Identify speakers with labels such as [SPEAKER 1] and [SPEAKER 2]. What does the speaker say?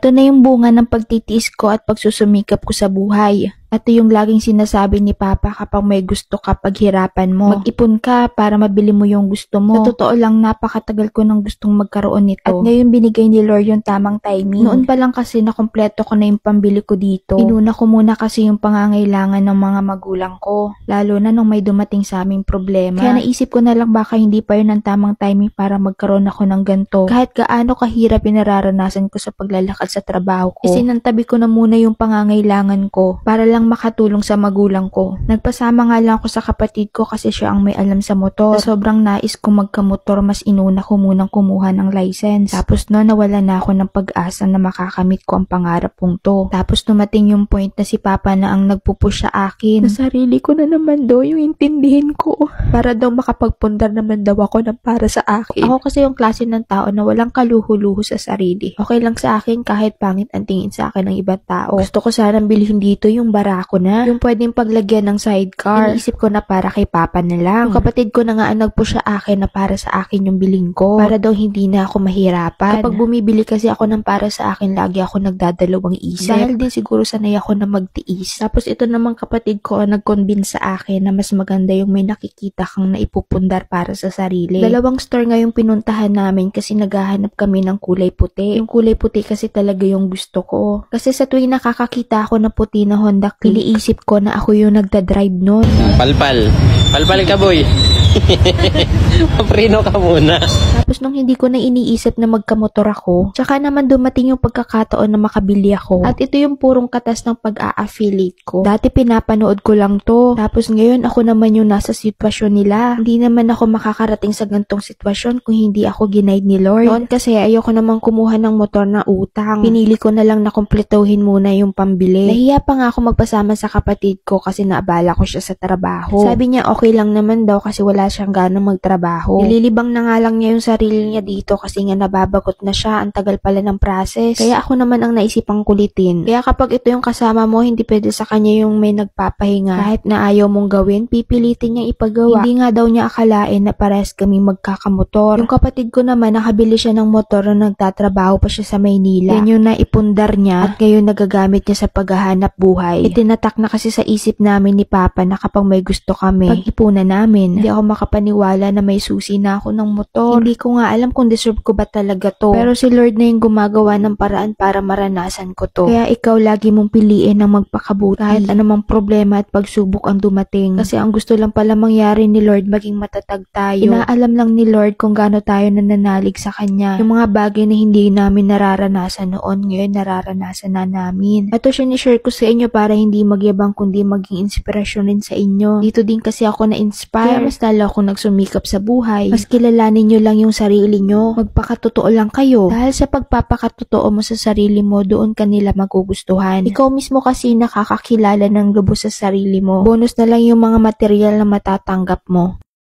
[SPEAKER 1] Ito na yung bunga ng pagtitiis ko at pagsusumikap ko sa buhay. Ito yung laging sinasabi ni Papa kapag may gusto ka paghirapan mo. Mag-ipon ka para mabili mo yung gusto mo. Sa totoo lang, napakatagal ko nang gustong magkaroon nito. At ngayon binigay ni Lord yung tamang timing. Noon pa lang kasi na kompleto ko na yung pambili ko dito. Inuna ko muna kasi yung pangangailangan ng mga magulang ko. Lalo na nung may dumating sa aming problema. Kaya naisip ko na lang baka hindi pa yun ang tamang timing para magkaroon ako ng ganito. Kahit gaano kahirap pinararanasan ko sa paglalakad sa trabaho ko. Isinantabi ko na muna yung pangangailangan ko para lang makatulong sa magulang ko. Nagpasama nga lang ako sa kapatid ko kasi siya ang may alam sa motor. Sa sobrang nais ko magkamotor, mas inuna ko munang kumuha ng license. Tapos nawala na ako ng pag-asa na makakamit ko ang pangarap kong to. Tapos dumating yung point na si Papa na ang nagpupush sa akin. Sa sarili ko na naman daw yung intindihin ko. Para daw makapagpundar naman daw ako ng para sa akin. Ako kasi yung klase ng tao na walang kaluho-luho sa sarili. Okay lang sa akin kahit pangit ang tingin sa akin ng ibang tao. Gusto ko sanang bilhin dito yung barako na. Yung pwedeng paglagyan ng sidecar. Iniisip ko na para kay Papa na lang. Yung kapatid ko na nga ang nagpush sa akin na para sa akin yung bilhin ko. Para daw hindi na ako mahirapan. Kapag bumibili kasi ako ng para sa akin, lagi ako nagdadalawang isip. Dahil din siguro sanay ako na magtiis. Tapos ito namang kapatid ko ang nag-convince sa akin na mas maganda yung may nakikita kang naipupundar para sa sarili. Dalawang store nga yung pinuntahan namin kasi naghahanap kami ng kulay puti. Yung kulay puti kasi talaga yung gusto ko. Kasi sa tuwing nakakakita ako na puti na Honda Click, iniisip ko na ako yung nagdadrive nun.
[SPEAKER 2] Palpal ka boy. Paprino ka muna.
[SPEAKER 1] Tapos nung hindi ko na iniisip na magkamotor ako, tsaka naman dumating yung pagkakataon na makabili ako. At ito yung purong katas ng pag-a-affiliate ko. Dati pinapanood ko lang to. Tapos ngayon ako naman yung nasa sitwasyon nila. Hindi naman ako makakarating sa gantong sitwasyon kung hindi ako ginaid ni Lord. Noon kasi ayoko naman kumuha ng motor na utang. Pinili ko na lang na kumpletuhin muna yung pambili. Nahiya pa nga ako magpasama sa kapatid ko kasi naabala ko siya sa trabaho. Sabi niya okay lang naman daw kasi wala siyang ganang magtrabaho. Nililibang na nga lang niya yung sarili niya dito kasi nga nababagot na siya. Ang tagal pala ng process. Kaya ako naman ang naisipang kulitin. Kaya kapag ito yung kasama mo, hindi pwede sa kanya yung may nagpapahinga. Kahit na ayaw mong gawin, pipilitin niyang ipagawa. Hindi nga daw niya akalain na parehas kami magkakamotor. Yung kapatid ko naman, nakabili siya ng motor na nagtatrabaho pa siya sa Maynila. Yan yung naipundar niya at ngayon nagagamit niya sa paghahanap buhay. Itinatak na kasi sa isip namin ni Papa na kapag may gusto kami, pag-ipunan namin. Hindi ako makapaniwala na may susi na ako ng motor. Hindi ko nga alam kung deserve ko ba talaga to. Pero si Lord na yung gumagawa ng paraan para maranasan ko to. Kaya ikaw lagi mong piliin ng magpakabuti kahit anumang problema at pagsubok ang dumating. Kasi ang gusto lang pala mangyari ni Lord maging matatag tayo. Inaalam lang ni Lord kung gaano tayo nananalig sa Kanya. Yung mga bagay na hindi namin nararanasan noon, ngayon nararanasan na namin. Ito sinishare ko sa inyo para hindi magyabang kundi maging inspirasyon din sa inyo. Dito din kasi ako na-inspire. Kaya mas lalo ako nagsumikap sa buhay. Mas kilalanin nyo lang yung sarili nyo. Magpakatotoo lang kayo. Dahil sa pagpapakatotoo mo sa sarili mo, doon kanila magugustuhan. Ikaw mismo kasi nakakakilala ng lubos sa sarili mo. Bonus na lang yung mga material na matatanggap mo.